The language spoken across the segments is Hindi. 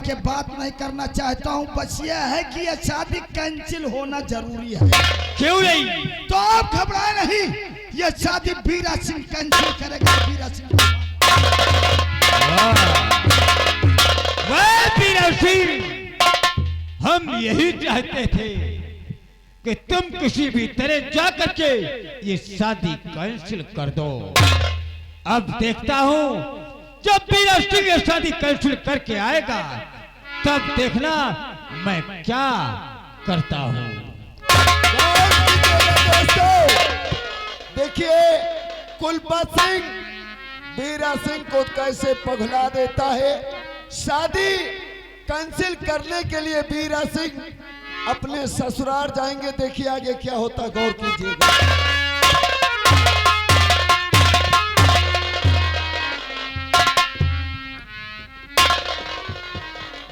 के बात नहीं करना चाहता हूँ, बस यह है कि यह शादी कैंसिल होना जरूरी है। क्यों नहीं? तो आप घबराए नहीं, यह शादी बीरा सिंह कैंसिल करेगा। बीरा सिंह बीरा सिंह, हम यही चाहते थे कि तुम किसी भी तरह जा करके ये शादी कैंसिल कर दो। अब देखता हूँ जब बीरा सिंह ये शादी कैंसिल करके आएगा तब देखना मैं क्या करता हूँ। देखिए कुलपत सिंह बीरा सिंह को कैसे पगला देता है। शादी कैंसिल करने के लिए बीरा सिंह अपने ससुराल जाएंगे। देखिए आगे क्या होता, गौर कीजिएगा।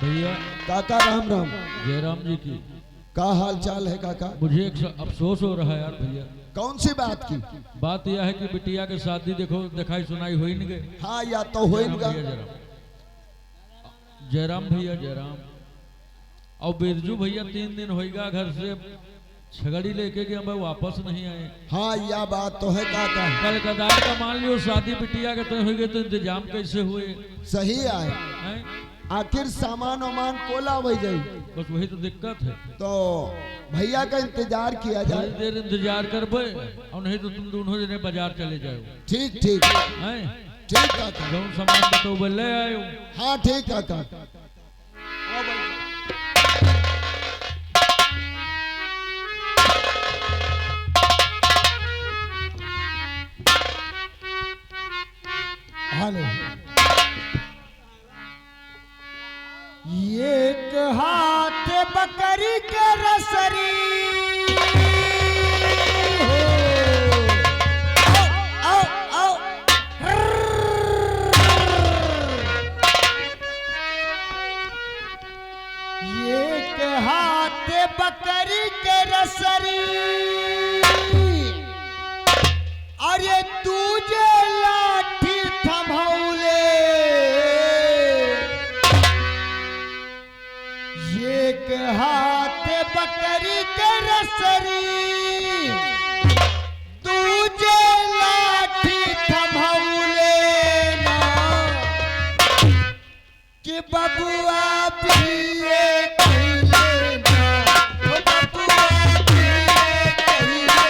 भैया काका राम राम। जयराम जी की का हाल चाल है काका? मुझे एक अफसोस हो रहा है यार भैया। कौन सी बात की? बात यह है कि बिटिया के शादी देखो दिखाई सुनाई हो ही नहीं गए। हाँ या तो हो जयराम भैया जयराम और बिरजू भैया 3 दिन होएगा घर से छगड़ी लेके गए, मैं वापस नहीं आए। हाँ यह बात तो है काका। कल कदार का मान लियो शादी बिटिया के तो हुए, तो इंतजाम कैसे हुए? सही आए, हैं? आखिर सामान वामान कोला वही जाई, बस वही तो दिक्कत है। तो भैया का इंतजार किया जाए। थोड़ी देर इंतजार करबे और नहीं तो तुम दोनों जने बाजार चले जाओ। ठीक ठीक हैं? ठीक काका। जो सामान बताओ ले आयो। हाँ ठीक काका। हेलो, एक हाथ बकरी के रसरी हो। आओ, आओ, आओ। एक हाथ बकरी के रसरी, अरे तुझे लाठी थमौले। एक हाथ बकरी के रसरी, तुझे लाठी थमौले ना, कि बबुआ पिए कहिले ना, ओ बबुआ पिए कहिले ना।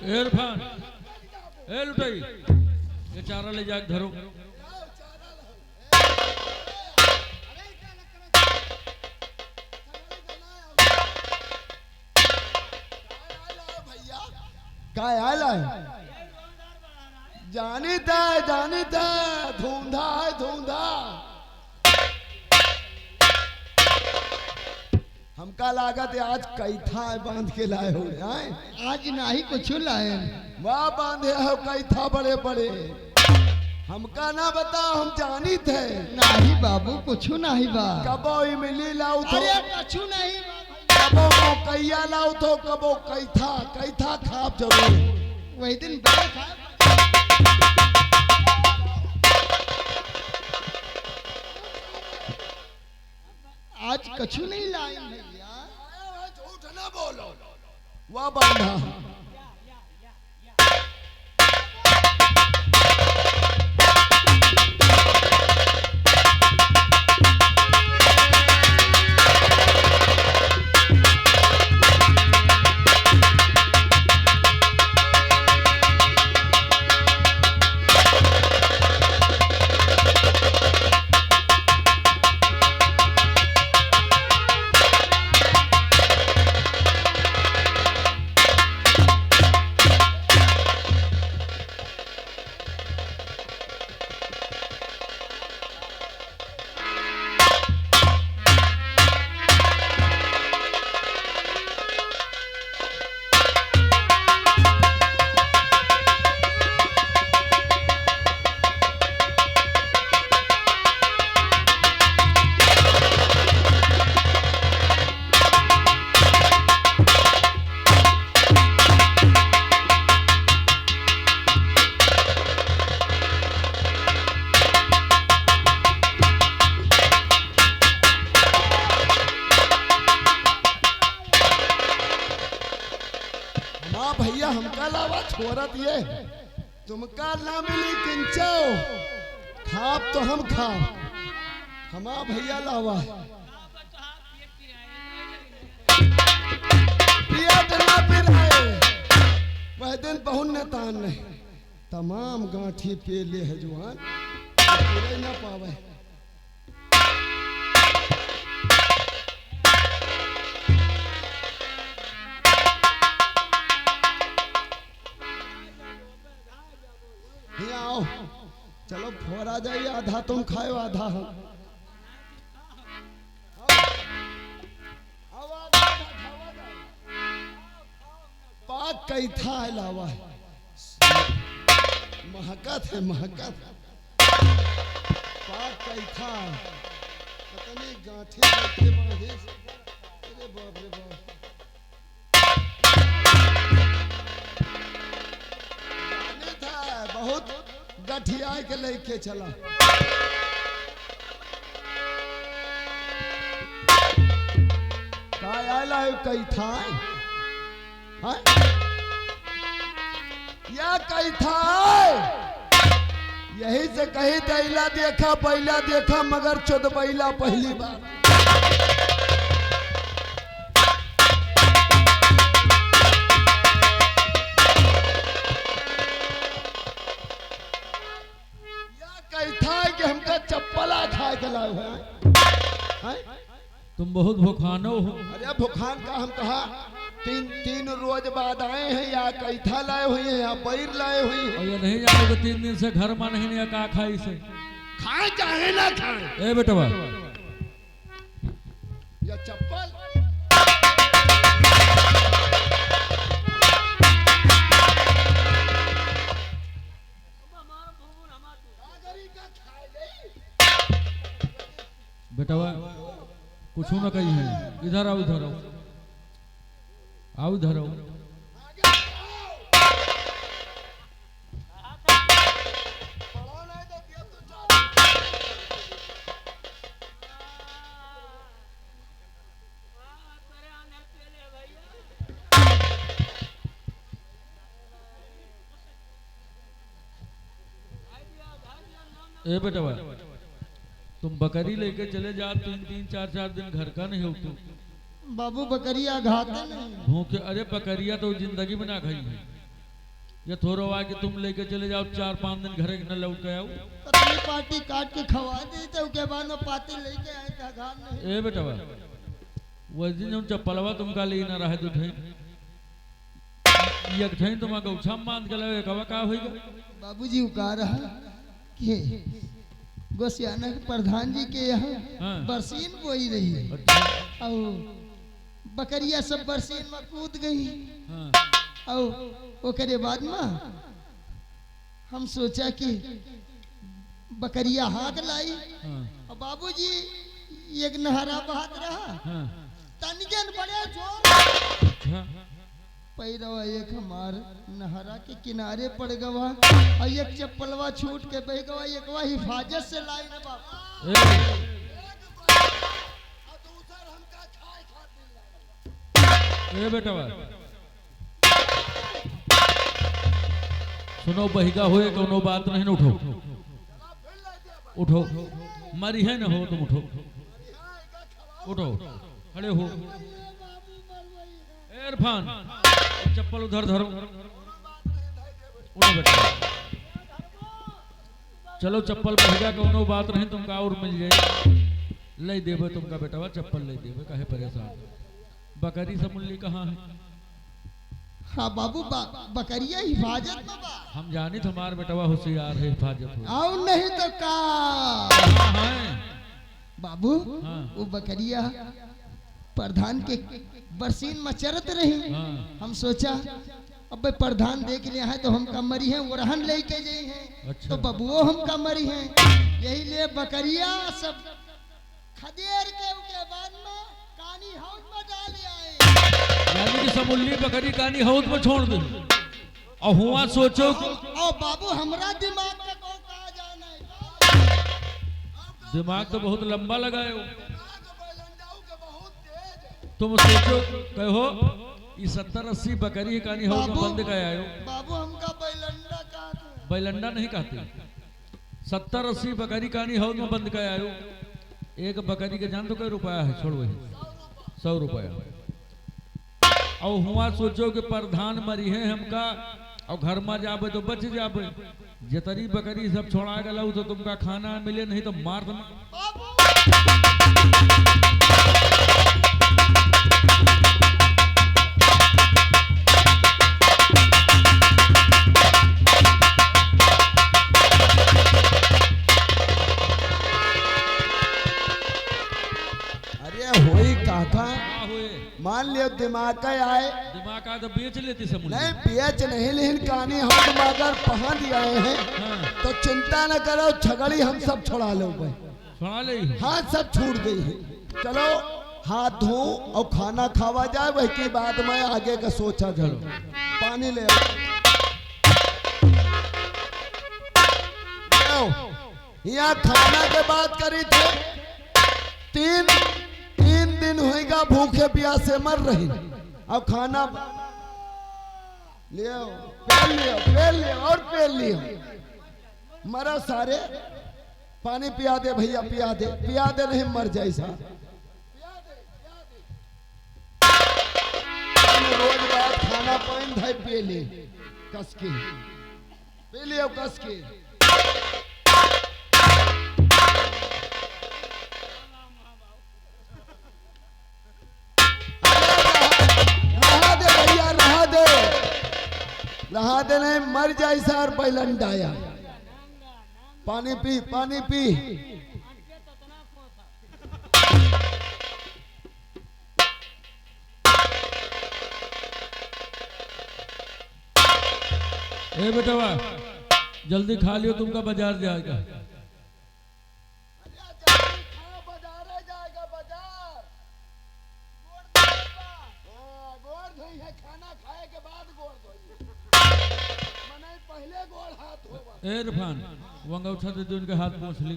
इरफान ए लुटाई ये चारा ले जाके धरो। काय आला है जानिता धूंधा है धूंधा। हमका लागत है आज कैथा बांध के लाए हो हैं। आज नाही कुछ लाए। वाह बांधे हो कैथा बड़े बड़े। हमका ना बताओ हम जानी थे। नाही बाबू कुछ नहीं बा। कबो इमली लाऊ तो अरे कुछ नहीं कबो कैया लाऊ तो कबो कैथा खाप जरूर। वही दिन बड़े था। आज कछु नहीं लाए भैया। झूठ ना बोलो। वाह बांधा भैया हमका लावा छोरत ये तुमका ना मिली किंचो खाप तो हम खा हमा भैया लावा पिया ना पिराए वह दिन बहुन ने तान ने तमाम गांठी पे ले है जुआन पिराए ना पावे। आओ चलो फोरा जाइए आधा तुम खाओ आधा हम। पाक कैथा अलावा महकत है महकत पाक कैथा पता नहीं गांठी कैसे बांधे। अरे बाप रे बाप बहुत गठिया के लेके चला। काय आला कई था या कई था यही से कही दैला देखा बैला देखा मगर चुद बैला पहली बार। कि हमका चप्पला खाए के लाए हैं। तुम बहुत भुखानो हो। अरे भुखान का हम कहा तीन रोज बाद आए हैं या कैथा लाए हुए हैं या पैर लाए हुए हैं। और ये नहीं जानो कि 3 दिन से घर में नहीं या का खाई से खाए चाहे ना खाए। ए बेटवा या चप्पल बेटवा कुछ ना कही है। इधर आओ इधर आओ आओ इधर आओ। ए बेटवा तुम बकरी लेके चले जा 3-3 4-4 दिन घर का नहीं हो तुम। बाबू बकरिया घाते नहीं भूखे। अरे बकरिया तो जिंदगी में ना खाई है। या थोड़ा आके तुम लेके चले जाओ 4-5 दिन घरे न लौट के आओ। पतली पार्टी काट के खवा दी तो के बाद में पाती लेके आए का घर नहीं। ए बेटा वो दिन जो चप्पलवा तुम का ली ना रहे तो थे एक थे तुम गौछा बांध के लगे कवा का होइगा। बाबूजी वो कह रहा कि गोसियाना के प्रधान जी के यहाँ हाँ। बरसीन बोई रही है अच्छा और बकरिया सब बरसीन में कूद गई हाँ और ओकरे बाद में हम सोचा कि बकरिया हाथ लाई हाँ और बाबूजी एक नहरा बहात रहा हाँ तनिजन बड़े जोर अच्छा पैरवा एक हमार नहरा के किनारे पड़ गवा और एक चप्पलवा छूट के बह गवा एकवा हिफाजत से लाई ना बाबा। ए बेटा सुनो बहिगा होए कोनो बात नहीं न उठो मरी है न हो तुम उठो खड़े हो। ए इरफान चप्पल उधर धरो उठो बेटा चलो चप्पल बहिगा कोनो बात नहीं तुमका और मिल जाए ले देवे तुमका बेटा चप्पल ले देवे काहे परेशान। बकरी समूली कहाँ है। हाँ बाबू बकरिया हिफाजत में बा। हम जाने तुम्हारे बेटवा होशियार है हिफाजत हो। आओ नहीं तो का हाँ बाबू हाँ। वो बकरिया प्रधान के बरसीन में चरत रही हाँ। हम सोचा अब भाई प्रधान देख लिया है तो हम कमरी हैं वो रहन लेके गई हैं अच्छा। तो बबुओ हम कमरी हैं यही लिए बकरिया सब खदेर के बाद में कानी हाउस में डाल आए। यानी कि समूली बकरी कानी हौद में छोड़ दे और हुआ सोचो और बाबू हमरा दिमाग में को कहा जाना है। दिमाग तो बहुत लंबा लगाए हो तुम सोचो कहो ये 70-80 बकरी कानी हौद में बंद कर आयो। बाबू हमका बैलंडा कहते बैलंडा नहीं कहते 70-80 बकरी कानी हौद में बंद कर आयो। एक बकरी के जान तो कई रुपया है छोड़ वही 100 रुपया। और हुआ सोचो कि प्रधान मरी है हमका और घर में जाबे तो बच जाबे जतरी बकरी सब छोड़ा गला तो तुमका खाना मिले नहीं तो मार दम। अरे होई काका क्या हुए मान लियो दिमाग का आए दिमाग आ तो बेच लेती समूली। नहीं बेच नहीं लेकिन कहानी हम अगर पहुंच गए हैं हाँ तो चिंता न करो छगड़ी हम सब छोड़ा लो भाई। सुना ले हाथ सब छूट गई है चलो हाथ धो और खाना खावा जाए वही की बात में आगे का सोचा चलो पानी ले आओ। यहाँ खाना के बात करी थे तीन दिन होएगा भूखे प्यासे मर रही अब खाना ले आओ पेल लियो और पेल लियो मरा सारे पानी पिया दे भैया पिया दे नहीं मर जाए साहब। रोज रात खाना पानी धाई पे ले कस के पे लियो कस के। रहा दे नहीं मर जाए सार बैलंडाया पानी पी ए बेटा जल्दी खा लियो तुमका बाजार जाएगा। ए इरफान वंगा उठा दे दो उनके हाथ पहुंच ली।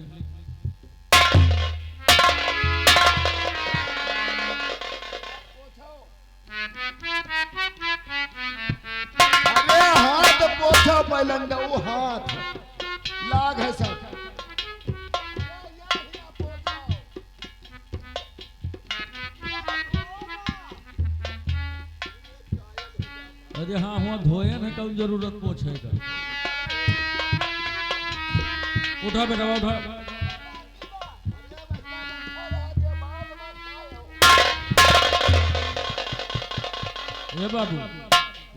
अरे हाथ पोछो बैलंडा वो हाथ लाग है सब। अरे हाँ हुआ धोए न कौन जरूरत पूछेगा। उठा बेटा उठा। ये बाबू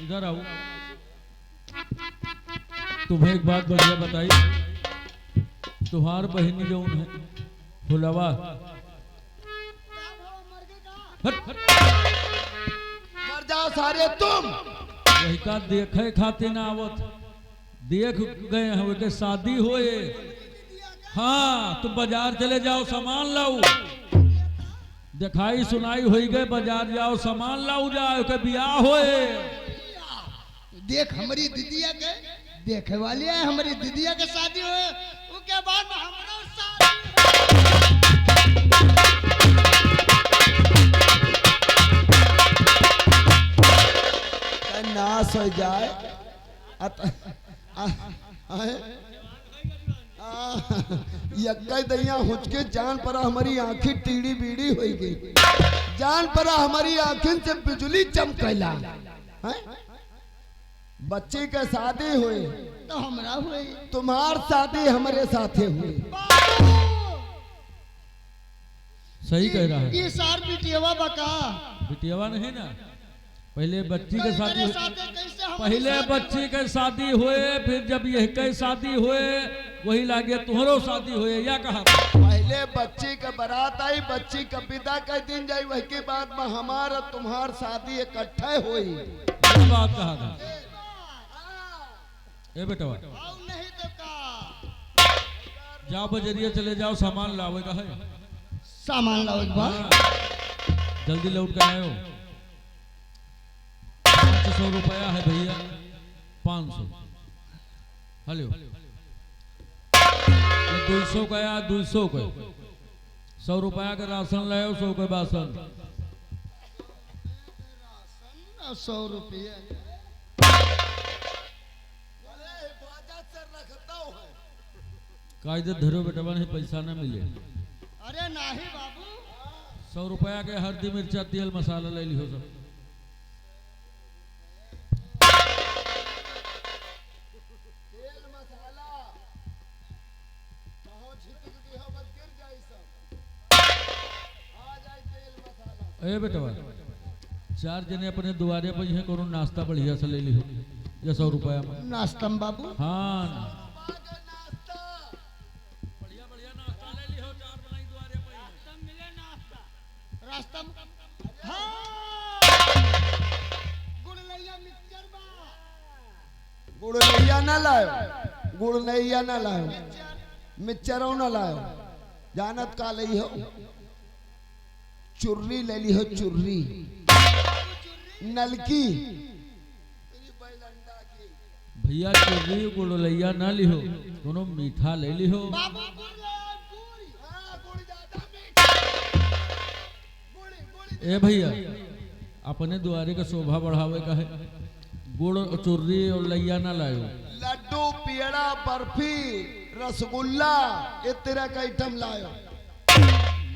इधर आओ। तुम्हें एक बात बढ़िया बताई, तुम्हार बहनी जो है फुलवा हट हट मर जाओ सारे तुम। वही का देखे खातिर ना आवत, देख गए हैं के शादी होए। हाँ तुम बाजार चले जाओ सामान लाओ, दिखाई सुनाई हो गए, बाजार जाओ सामान लाओ, जाओ के ब्याह होए। देख हमारी दीदिया के देखे वाली है, हमारी दीदिया के शादी हुए उसके बाद में हमारा शादी। नाश हो जाए यक्का दैया हुचके जान परा हमारी आंखें टीड़ी बीड़ी हो गई, जान परा हमारी आंखें से बिजली चमकला। बच्चे का शादी हुई तो हमरा हुए तुम्हार शादी हमारे साथे हुई। सही कह रहा है। ये सार बिटियावा बका बिटियावा नहीं ना, पहले बच्ची के शादी, कैसे हम पहले बच्ची के शादी हुए, फिर जब यह के शादी हुए वही लागे तुहरो शादी हुए। या कहा पहले बच्ची का बारात आई, बच्ची का विदा का दिन जाई, वही के बाद में हमारा तुम्हार शादी इकट्ठे हुई। ये बात कहा था। ए बेटा नहीं तो का जाओ बजरिया चले जाओ सामान लावे का है। सामान लाओ एक बार। हाँ, जल्दी लौट कर आयो। 500 रुपया है भैया, 500। हेलो 200 का या 200 का 100 रुपया का राशन लाओ, 100 का बासन। 100 रुपये कायदे धरो बेटा बने पैसा ना मिले। अरे नहीं बाबू 100 रुपया के हल्दी मिर्चा तेल मसाला ले लियो सब। तेल मसाला कहो छिटक दिहो मत गिर जाई सब, आ जाए तेल मसाला। ए बेटा 4 जने अपने दुआरे पर है, कोनो नाश्ता बढ़िया से ले लियो या 100 रुपया में। नाश्ता में बाबू हाँ रास्ता में गुड़ लैया मिक्सचर बा, गुड़ नैया ना लायो, गुड़ नैया ना लायो, मिक्सचरों ना लायो। जानत का लई हो, चुर्री ले ली हो, चुर्री नलकी। भैया चुर्री गुड़लैया ना लिहो, दोनों मीठा ले लिहो। बाबू गुड़ ले गुड़। ए भैया अपने दुआरे का शोभा बढ़ावे का है, गुड़ चुर्री और लैया ना लायो। लड्डू पेड़ा बर्फी रसगुल्ला इस तरह का आइटम लायो।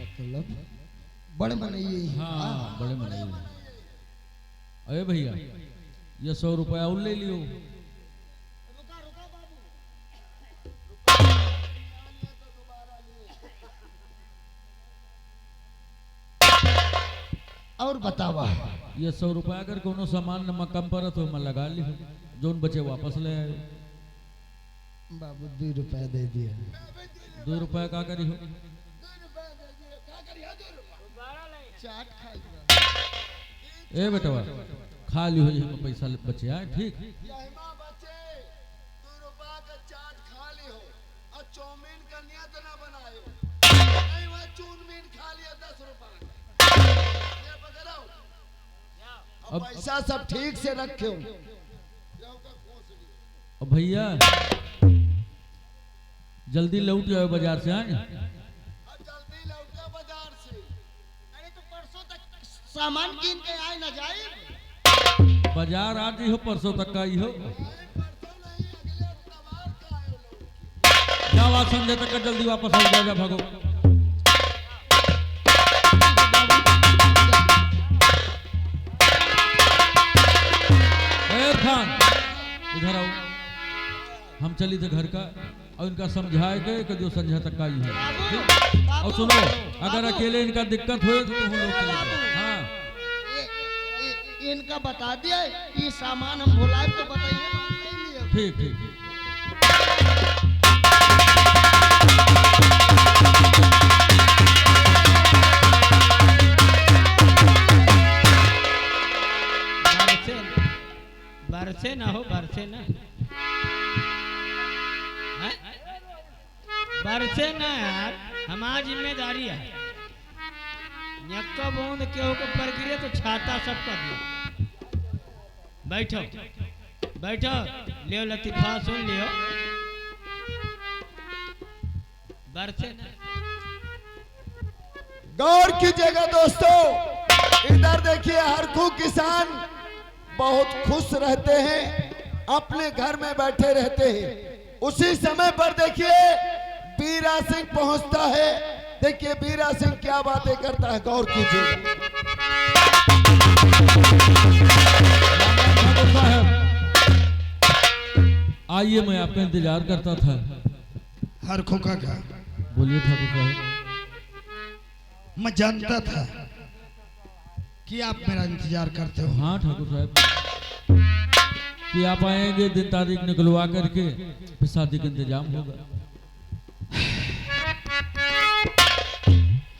मतलब बड़े बनाइए। हाँ बड़े बनाइए। अरे भैया ये 100 रुपया और ले लियो। रुका रुका बाबू और बतावा। ये 100 रुपया अगर कोनो सामान नमक कम पड़े तो मैं लगा लियो, जोन बचे वापस ले आयो। बाबू 2 रुपया दे दिया। 2 रुपया का करी हो? चाट खाई ए बेटा खा लियो, ये पैसा बचे आए ठीक। यहमा बचे 2 रुपया का चाट खा लियो और चौमीन का नियत ना बनायो, नहीं वह चूरमीन खा लिया 10 रुपया। ये पकड़ो अब पैसा सब ठीक से रखो। अब भैया जल्दी लौट जाओ बाजार से। आए जल्दी लौटो बाजार से। अरे तो परसों तक सामान कीन के आए ना जाए। बाजार आ जी हो, परसों तक का ही हो। जाओ आज संजय तक का जल्दी वापस आ जाओ, भागो। ए खान इधर आओ। हम चली थे घर का और इनका समझाए गए कि जो संझा तक का ही है। ठीक? और सुनो, अगर अकेले इनका दिक्कत हो तो हम लोग चले गए। हाँ इनका बता दिया ये सामान हम भुलाए तो बताइए तो हम नहीं लिए। ठीक ठीक ठीक। बरसे ना हो, बरसे ना, हैं? बरसे ना यार, हमारी जिम्मेदारी है। यक्का बूंद केहू को पर गिरे तो छाता सबका दिया। बैठो बैठो, लियो लतीफा सुन लियो। बरसे ना। गौर कीजिएगा दोस्तों, इधर देखिए हर को किसान बहुत खुश रहते हैं, अपने घर में बैठे रहते हैं। उसी समय पर देखिए बीरा सिंह पहुंचता है। देखिए बीरा सिंह क्या बातें करता है, गौर कीजिएगा। आइए, मैं आपका इंतजार करता था। हर खोखा का बोलिए ठाकुर साहब। मैं जानता था कि आप मेरा इंतजार करते हो। हाँ ठाकुर साहब, कि आप आएंगे, दिन तारीख निकलवा करके फिर शादी का इंतजाम होगा।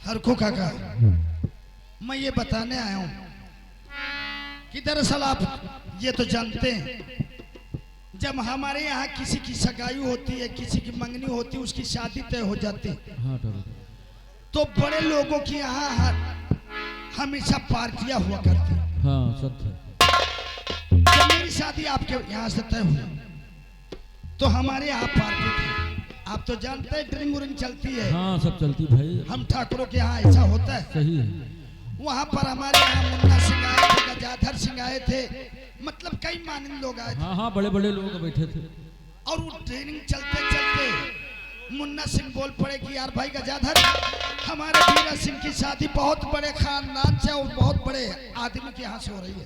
हर खोखा का मैं ये बताने आया हूं कि दरअसल आप ये तो जानते हैं, जब हमारे यहाँ किसी की सगाई होती है, किसी की मंगनी होती है, उसकी शादी तय हो जाती है, हाँ ठाकुर, तो बड़े लोगों की यहाँ हमेशा पार्टियां हुआ करती। हाँ सत्य। जब मेरी शादी आपके यहाँ से तय हुई तो हमारे यहाँ पार्टी थी। आप तो जानते हैं ड्रिंक व्रिंक चलती है। हाँ सब चलती भाई। हम ठाकुरों के यहाँ ऐसा होता है। सही है। वहाँ पर हमारे यहाँ मुन्ना सिंह आए थे, गजाधर सिंह आए थे, मतलब कई मानिंद लोग आए थे। हाँ हाँ, बड़े बड़े लोग बैठे थे। और वो ट्रेनिंग चलते चलते मुन्ना सिंह बोल पड़े कि यार भाई गजाधर, हमारे बीरा सिंह की शादी बहुत बड़े खानदान से और बहुत बड़े आदमी के यहाँ से हो रही है।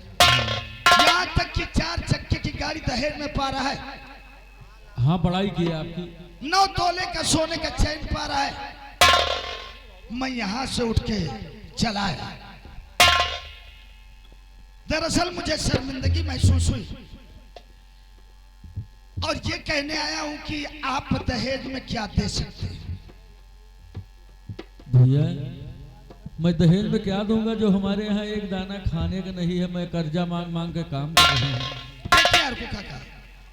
यहाँ तक कि 4 चक्के की गाड़ी दहेज में पा रहा है। हाँ बड़ाई की आपकी। 9 तोले का सोने का चैन पा रहा है। मैं यहाँ से उठ के चला आया। दरअसल मुझे शर्मिंदगी महसूस हुई और ये कहने आया हूं कि आप दहेज में क्या दे सकते हैं। भैया, मैं दहेज में क्या दूंगा जो हमारे यहाँ एक दाना खाने का नहीं है। मैं कर्जा मांग मांग के काम कर रहा हूँ। देखिए हरकू काका,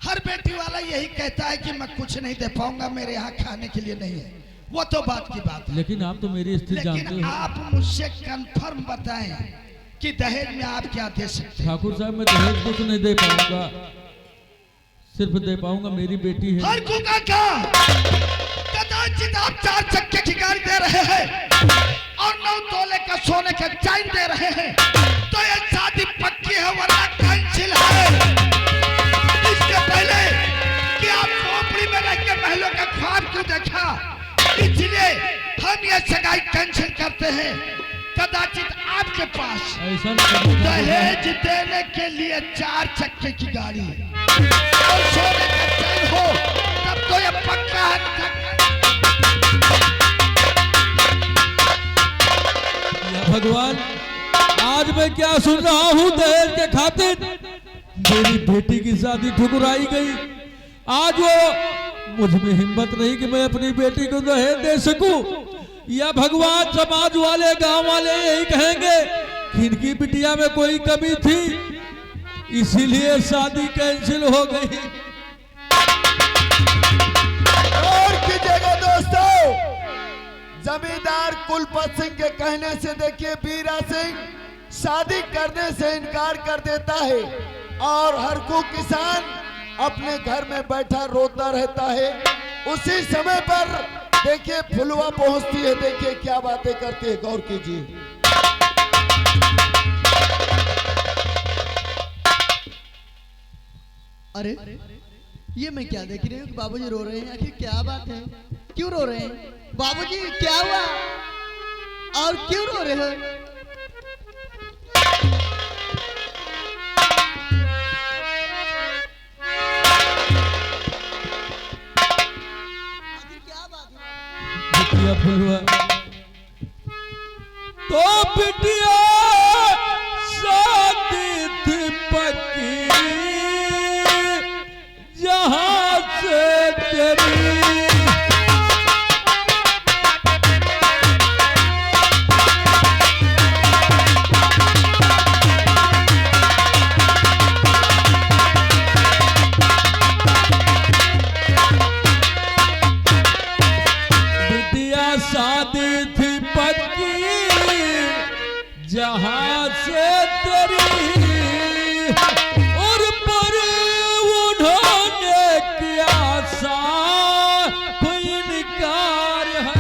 हर बेटी वाला यही कहता है कि मैं कुछ नहीं दे पाऊंगा, मेरे यहाँ खाने के लिए नहीं है। वो तो बात की बात है, लेकिन आप तो मेरी स्थिति जानते लेकिन हो। आप मुझसे कंफर्म बताएं कि दहेज में आप क्या दे सकते हैं। ठाकुर साहब, मैं दहेज कुछ नहीं दे पाऊंगा, सिर्फ दे पाऊंगा मेरी बेटी है। हरकू काका, कदाचित आप 4 चक्के की गाड़ी दे रहे हैं और 9 तोले का सोने का चैन दे रहे हैं, तो ये शादी पक्की है वरना कैंसिल है। इसके पहले कि आप खोपड़ी में रह के महलों का ख्वाब क्यों देखा, इसलिए हम ये सगाई कैंसिल करते हैं। कदाचित आपके पास ऐसा नहीं। दहेज देने के लिए 4 चक्के की गाड़ी और सोने का चैन हो, तब तो ये पक्का है। भगवान, आज मैं क्या सुन रहा हूँ? दहेज के खातिर मेरी बेटी की शादी ठुकराई गई। आज वो मुझ में हिम्मत नहीं कि मैं अपनी बेटी को दहेज दे सकूं। या भगवान, समाज वाले गांव वाले यही कहेंगे कि इनकी बिटिया में कोई कमी थी, इसीलिए शादी कैंसिल हो गई। और कीजिएगा दोस्तों, जमींदार कुलपत सिंह के कहने से देखिए बीरा सिंह शादी करने से इनकार कर देता है और हर को किसान अपने घर में बैठा रोता रहता है। उसी समय पर देखिए फुलवा पहुंचती है। देखिए क्या बातें करती है, गौर कीजिए। अरे ये मैं क्या देख रही हूँ कि बाबूजी रो रहे हैं। आखिर क्या बात है, क्यों रो रहे हैं? बाबूजी क्या हुआ और क्यों रो रहे हो? फुलवा। तो बिटिया शादी थी पक्की जहां से तेरी। शादी थी पक्की जहां से तेरी और पर उन्होंने किया सा कोई इनकार है।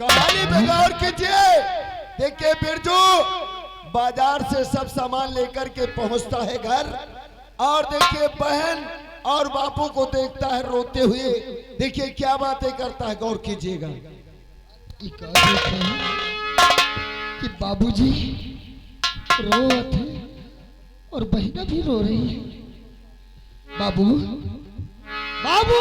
कहानी पे गौर कीजिए। देखिए बिरजू बाजार से सब सामान लेकर के पहुंचता है घर और देखिए बहन और बापू को देखता है रोते हुए। देखिए क्या बातें करता है, गौर कीजिएगा। ये कह देते हैं कि बाबूजी रो थे और बहना भी रो रही है। बाबू बाबू